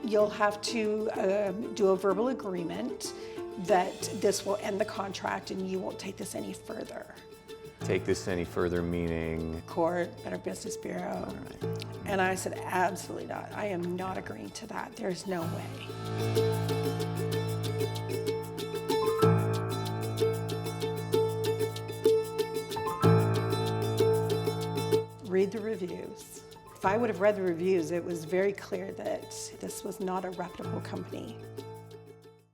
You'll have to do a verbal agreement that this will end the contract and you won't take this any further. Take this any further meaning? Court, Better Business Bureau. All right. And I said, absolutely not. I am not agreeing to that. There's no way. Read the reviews. If I would have read the reviews, it was very clear that this was not a reputable company.